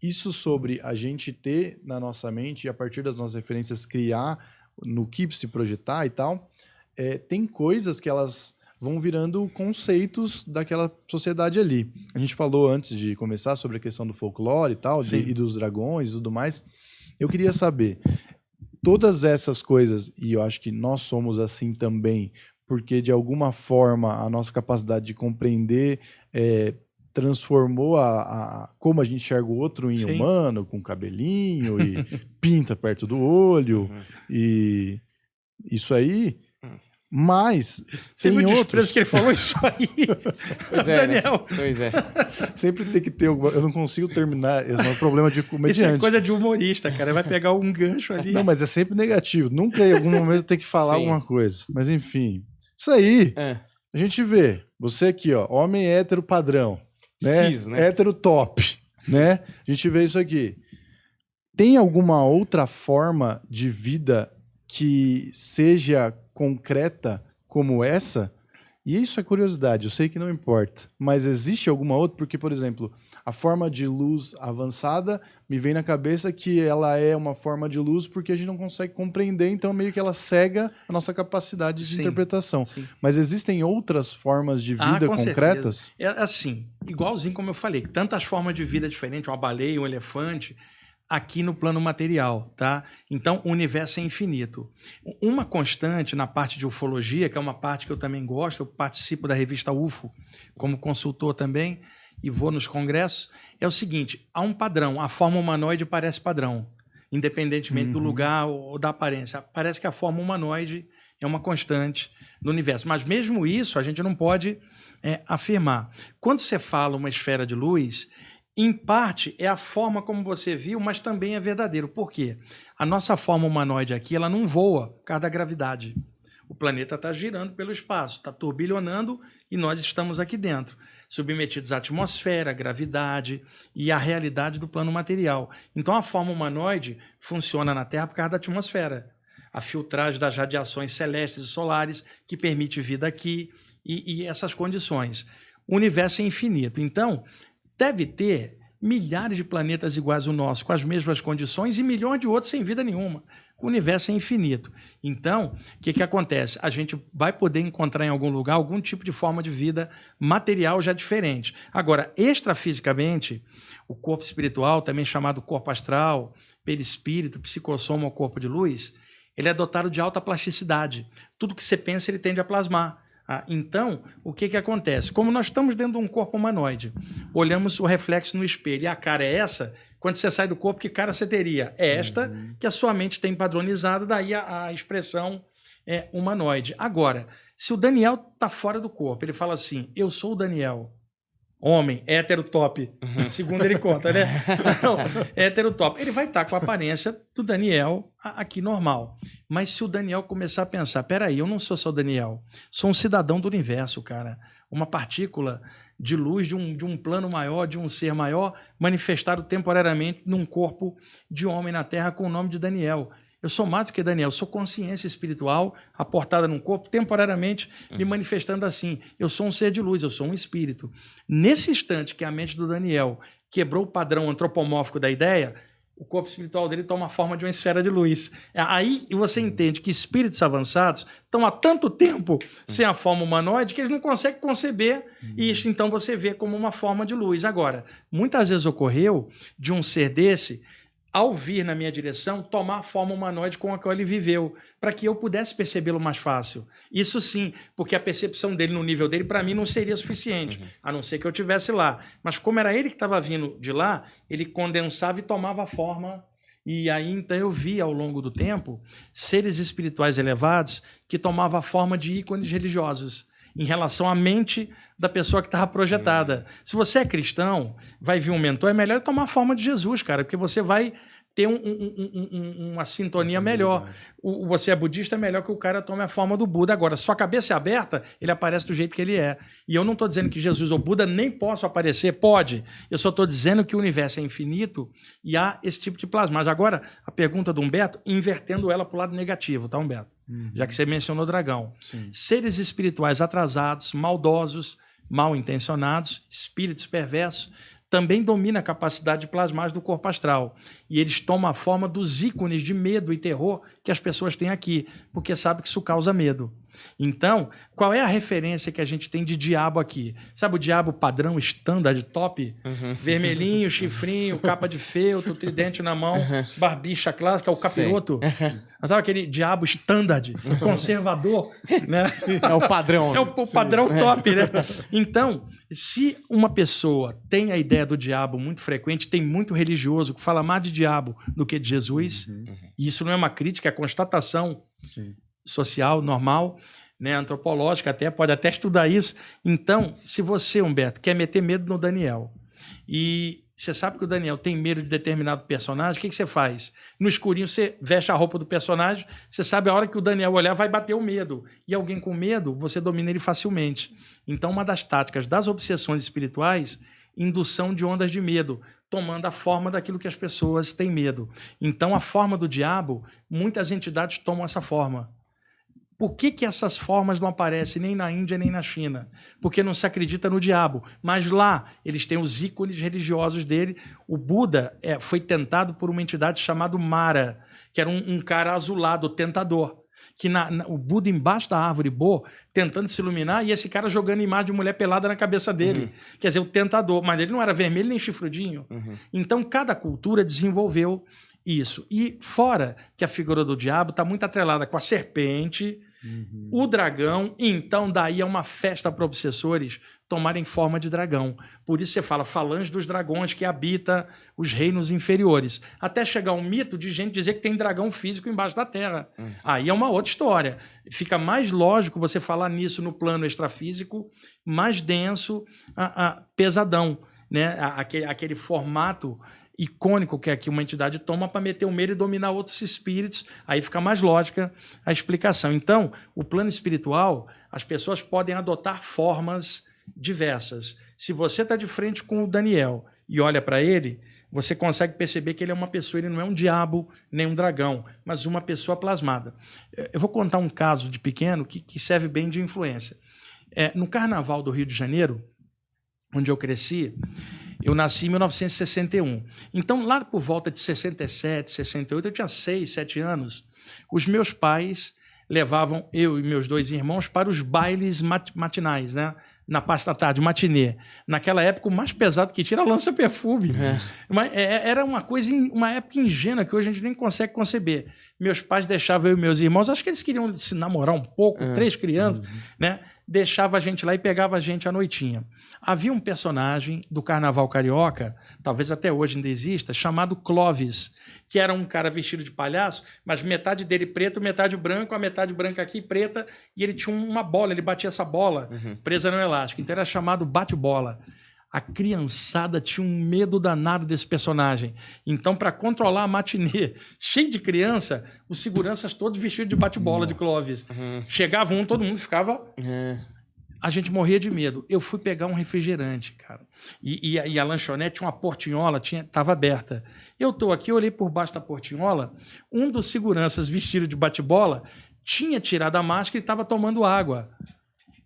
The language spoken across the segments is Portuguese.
isso sobre a gente ter na nossa mente e a partir das nossas referências criar no que se projetar e tal, tem coisas que elas vão virando conceitos daquela sociedade ali. A gente falou antes de começar sobre a questão do folclore e tal, e dos dragões e tudo mais. Eu queria saber, todas essas coisas, e eu acho que nós somos assim também, porque de alguma forma a nossa capacidade de compreender transformou como a gente enxerga o outro em humano, com cabelinho e pinta perto do olho, e isso aí. Mas você viu o outros... desprezo que ele falou isso aí? Pois é, Daniel. Né? Pois é. Sempre tem que ter... Eu não consigo terminar. Esse é um problema de comediante. Isso é coisa de humorista, cara. Vai pegar um gancho ali. Não, mas é sempre negativo. Nunca em algum momento tem que falar alguma coisa. Mas enfim. Isso aí. A gente vê. Você aqui, ó. Homem hétero padrão. Né? Cis, né? Hétero top. Né? A gente vê isso aqui. Tem alguma outra forma de vida que seja concreta como essa? E isso é curiosidade, eu sei que não importa, mas existe alguma outra? Porque, por exemplo, a forma de luz avançada me vem na cabeça que ela é uma forma de luz porque a gente não consegue compreender, então meio que ela cega a nossa capacidade de interpretação. Mas existem outras formas de vida concretas? É assim, igualzinho como eu falei, tantas formas de vida diferentes, uma baleia, um elefante, aqui no plano material, tá? Então, o universo é infinito. Uma constante na parte de ufologia, que é uma parte que eu também gosto, eu participo da revista UFO como consultor também e vou nos congressos, é o seguinte, há um padrão, a forma humanoide parece padrão, independentemente do lugar ou da aparência. Parece que a forma humanoide é uma constante no universo, mas mesmo isso a gente não pode afirmar. Quando você fala uma esfera de luz, em parte, é a forma como você viu, mas também é verdadeiro. Por quê? A nossa forma humanoide aqui, ela não voa por causa da gravidade. O planeta está girando pelo espaço, está turbilhonando e nós estamos aqui dentro, submetidos à atmosfera, à gravidade e à realidade do plano material. Então, a forma humanoide funciona na Terra por causa da atmosfera. A filtragem das radiações celestes e solares que permite vida aqui e essas condições. O universo é infinito. Então, deve ter milhares de planetas iguais ao nosso, com as mesmas condições, e milhões de outros sem vida nenhuma. O universo é infinito. Então, o que acontece? A gente vai poder encontrar em algum lugar algum tipo de forma de vida material já diferente. Agora, extrafisicamente, o corpo espiritual, também chamado corpo astral, perispírito, psicossoma ou corpo de luz, ele é dotado de alta plasticidade. Tudo que você pensa, ele tende a plasmar. Então, o que acontece? Como nós estamos dentro de um corpo humanoide, olhamos o reflexo no espelho e a cara é essa, quando você sai do corpo, que cara você teria? É esta que a sua mente tem padronizada, daí a expressão humanoide. Agora, se o Daniel está fora do corpo, ele fala assim, eu sou o Daniel, homem, hétero top, segundo ele conta, né? Não, hétero top. Ele vai estar com a aparência do Daniel aqui normal. Mas se o Daniel começar a pensar, peraí, eu não sou só o Daniel, sou um cidadão do universo, cara. Uma partícula de luz de um plano maior, de um ser maior, manifestado temporariamente num corpo de homem na Terra com o nome de Daniel. Eu sou mais do que Daniel, sou consciência espiritual aportada num corpo, temporariamente me manifestando assim. Eu sou um ser de luz, eu sou um espírito. Nesse instante que a mente do Daniel quebrou o padrão antropomórfico da ideia, o corpo espiritual dele toma a forma de uma esfera de luz. Aí você entende que espíritos avançados estão há tanto tempo sem a forma humanoide que eles não conseguem conceber isso. Então você vê como uma forma de luz. Agora, muitas vezes ocorreu de um ser desse, ao vir na minha direção, tomar a forma humanoide com a qual ele viveu, para que eu pudesse percebê-lo mais fácil. Isso sim, porque a percepção dele no nível dele, para mim, não seria suficiente, a não ser que eu estivesse lá. Mas como era ele que estava vindo de lá, ele condensava e tomava a forma. E aí, então, eu vi, ao longo do tempo, seres espirituais elevados que tomavam a forma de ícones religiosos, em relação à mente da pessoa que estava projetada. Se você é cristão, vai vir um mentor, é melhor tomar a forma de Jesus, cara, porque você vai ter uma sintonia melhor. Você é budista, é melhor que o cara tome a forma do Buda. Agora, se sua cabeça é aberta, ele aparece do jeito que ele é. E eu não estou dizendo que Jesus ou Buda nem possam aparecer, pode. Eu só estou dizendo que o universo é infinito e há esse tipo de plasmagem. Agora, a pergunta do Humberto, invertendo ela para o lado negativo, tá, Humberto? Já que você mencionou o dragão. Sim. Seres espirituais atrasados, maldosos, mal intencionados, espíritos perversos, também domina a capacidade de plasmar do corpo astral. E eles tomam a forma dos ícones de medo e terror que as pessoas têm aqui, porque sabem que isso causa medo. Então, qual é a referência que a gente tem de diabo aqui? Sabe o diabo padrão, standard, top? Vermelhinho, chifrinho, capa de feltro, tridente na mão, barbicha clássica, o capiroto. Sabe aquele diabo standard, conservador? Né? É o padrão. É o padrão top, né? Então, se uma pessoa tem a ideia do diabo muito frequente, tem muito religioso que fala mais de diabo do que de Jesus, e isso não é uma crítica, é constatação social, normal, né, antropológica, pode até estudar isso. Então, se você, Humberto, quer meter medo no Daniel, e você sabe que o Daniel tem medo de determinado personagem, o que você faz? No escurinho, você veste a roupa do personagem, você sabe a hora que o Daniel olhar, vai bater o medo. E alguém com medo, você domina ele facilmente. Então, uma das táticas das obsessões espirituais, indução de ondas de medo, tomando a forma daquilo que as pessoas têm medo. Então, a forma do diabo, muitas entidades tomam essa forma. Por que essas formas não aparecem nem na Índia nem na China? Porque não se acredita no diabo. Mas lá eles têm os ícones religiosos dele. O Buda foi tentado por uma entidade chamada Mara, que era um cara azulado, tentador. Que o Buda embaixo da árvore Bo, tentando se iluminar, e esse cara jogando imagem de mulher pelada na cabeça dele. Quer dizer, o tentador. Mas ele não era vermelho nem chifrudinho. Então cada cultura desenvolveu isso. E fora que a figura do diabo está muito atrelada com a serpente, o dragão, então daí é uma festa para obsessores tomarem forma de dragão. Por isso você fala falange dos dragões que habita os reinos inferiores. Até chegar um mito de gente dizer que tem dragão físico embaixo da terra. Aí é uma outra história. Fica mais lógico você falar nisso no plano extrafísico, mais denso, pesadão, né? Aquele formato icônico que aqui uma entidade toma para meter o medo e dominar outros espíritos, aí fica mais lógica a explicação. Então, o plano espiritual, as pessoas podem adotar formas diversas. Se você está de frente com o Daniel e olha para ele, você consegue perceber que ele é uma pessoa, ele não é um diabo nem um dragão, mas uma pessoa plasmada. Eu vou contar um caso de pequeno que serve bem de influência. No Carnaval do Rio de Janeiro, onde eu cresci, eu nasci em 1961. Então, lá por volta de 67, 68, eu tinha 6, 7 anos, os meus pais levavam eu e meus 2 irmãos para os bailes matinais, né? Na parte da tarde, matinê. Naquela época, o mais pesado que tinha era lança-perfume. Mas era uma coisa, uma época ingênua que hoje a gente nem consegue conceber. Meus pais deixavam eu e meus irmãos, acho que eles queriam se namorar um pouco, 3 crianças, né? Deixava a gente lá e pegava a gente à noitinha. Havia um personagem do Carnaval Carioca, talvez até hoje ainda exista, chamado Clóvis, que era um cara vestido de palhaço, mas metade dele preto, metade branco, a metade branca aqui preta, e ele tinha uma bola, ele batia essa bola presa no elástico. Então era chamado bate-bola. A criançada tinha um medo danado desse personagem. Então, para controlar a matinê cheio de criança, os seguranças todos vestidos de bate-bola de Clóvis. Chegava um, todo mundo ficava... A gente morria de medo. Eu fui pegar um refrigerante, cara. E a lanchonete tinha uma portinhola, estava aberta. Eu estou aqui, eu olhei por baixo da portinhola, um dos seguranças vestido de bate-bola tinha tirado a máscara e estava tomando água.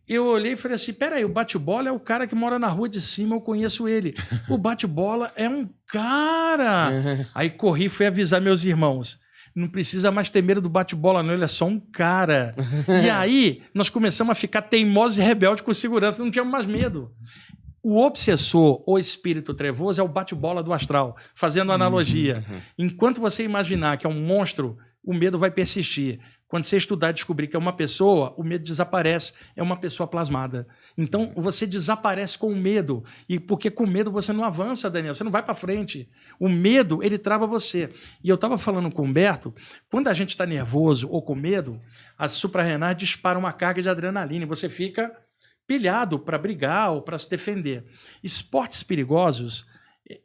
Eu olhei e falei assim, peraí, o bate-bola é o cara que mora na rua de cima, eu conheço ele. O bate-bola é um cara. Aí corri e fui avisar meus irmãos. Não precisa mais ter medo do bate-bola, não, ele é só um cara. E aí, nós começamos a ficar teimosos e rebeldes com segurança, não tínhamos mais medo. O obsessor, ou espírito trevoso, é o bate-bola do astral, fazendo analogia. Enquanto você imaginar que é um monstro, o medo vai persistir. Quando você estudar e descobrir que é uma pessoa, o medo desaparece, é uma pessoa plasmada. Então, você desaparece com o medo. E porque com medo você não avança, Daniel, você não vai para frente. O medo, ele trava você. E eu estava falando com o Humberto, quando a gente está nervoso ou com medo, as suprarrenais disparam uma carga de adrenalina e você fica pilhado para brigar ou para se defender. Esportes perigosos,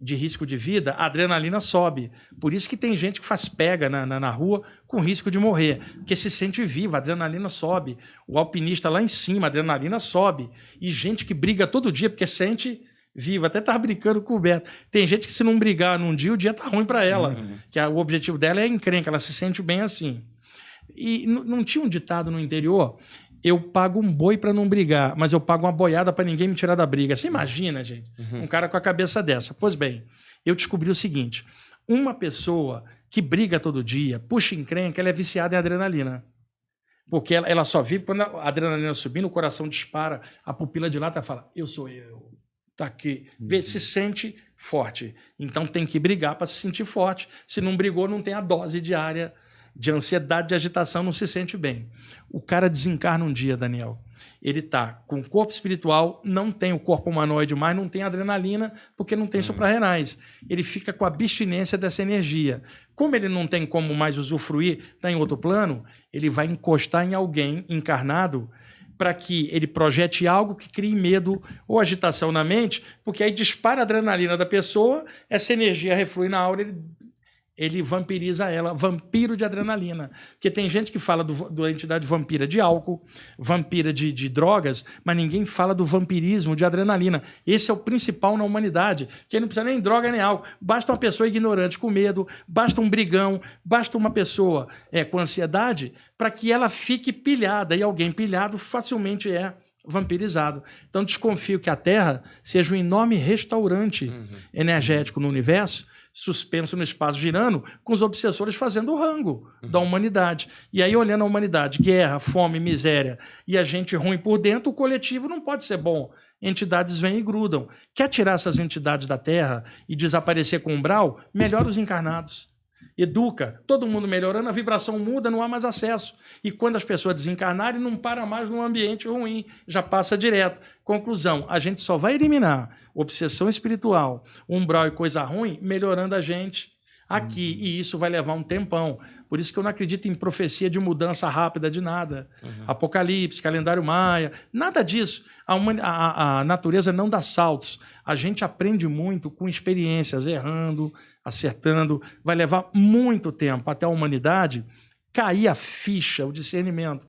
de risco de vida, a adrenalina sobe. Por isso que tem gente que faz pega na rua com risco de morrer, porque se sente vivo, a adrenalina sobe. O alpinista lá em cima, a adrenalina sobe. E gente que briga todo dia porque sente vivo. Até estava brincando com o Beto. Tem gente que se não brigar num dia, o dia tá ruim para ela. Que o objetivo dela é encrenca, ela se sente bem assim. E não tinha um ditado no interior eu pago um boi para não brigar, mas eu pago uma boiada para ninguém me tirar da briga. Você imagina, gente, um cara com a cabeça dessa. Pois bem, eu descobri o seguinte, uma pessoa que briga todo dia, puxa encrenca, ela é viciada em adrenalina. Porque ela só vive quando a adrenalina subindo, o coração dispara, a pupila dilata e fala, eu sou eu, tá aqui. Se sente forte. Então tem que brigar para se sentir forte. Se não brigou, não tem a dose diária de ansiedade, de agitação, não se sente bem. O cara desencarna um dia, Daniel. Ele está com o corpo espiritual, não tem o corpo humanoide mais, não tem adrenalina, porque não tem suprarrenais. Ele fica com a abstinência dessa energia. Como ele não tem como mais usufruir, está em outro plano, ele vai encostar em alguém encarnado para que ele projete algo que crie medo ou agitação na mente, porque aí dispara a adrenalina da pessoa, essa energia reflui na aura, ele vampiriza ela, vampiro de adrenalina. Porque tem gente que fala da entidade vampira de álcool, vampira de drogas, mas ninguém fala do vampirismo de adrenalina. Esse é o principal na humanidade, que não precisa nem droga nem álcool. Basta uma pessoa ignorante com medo, basta um brigão, basta uma pessoa com ansiedade para que ela fique pilhada. E alguém pilhado facilmente é vampirizado. Então desconfio que a Terra seja um enorme restaurante energético no universo, suspenso no espaço girando, com os obsessores fazendo o rango da humanidade. E aí, olhando a humanidade, guerra, fome, miséria, e a gente ruim por dentro, o coletivo não pode ser bom. Entidades vêm e grudam. Quer tirar essas entidades da Terra e desaparecer com o umbral? Melhora os encarnados. Educa, todo mundo melhorando, a vibração muda, não há mais acesso. E quando as pessoas desencarnarem, não para mais num ambiente ruim, já passa direto. Conclusão, a gente só vai eliminar obsessão espiritual, umbral e coisa ruim, melhorando a gente aqui. E isso vai levar um tempão. Por isso que eu não acredito em profecia de mudança rápida de nada. Apocalipse, calendário maia, nada disso. A natureza não dá saltos. A gente aprende muito com experiências, errando, acertando. Vai levar muito tempo até a humanidade cair a ficha, o discernimento.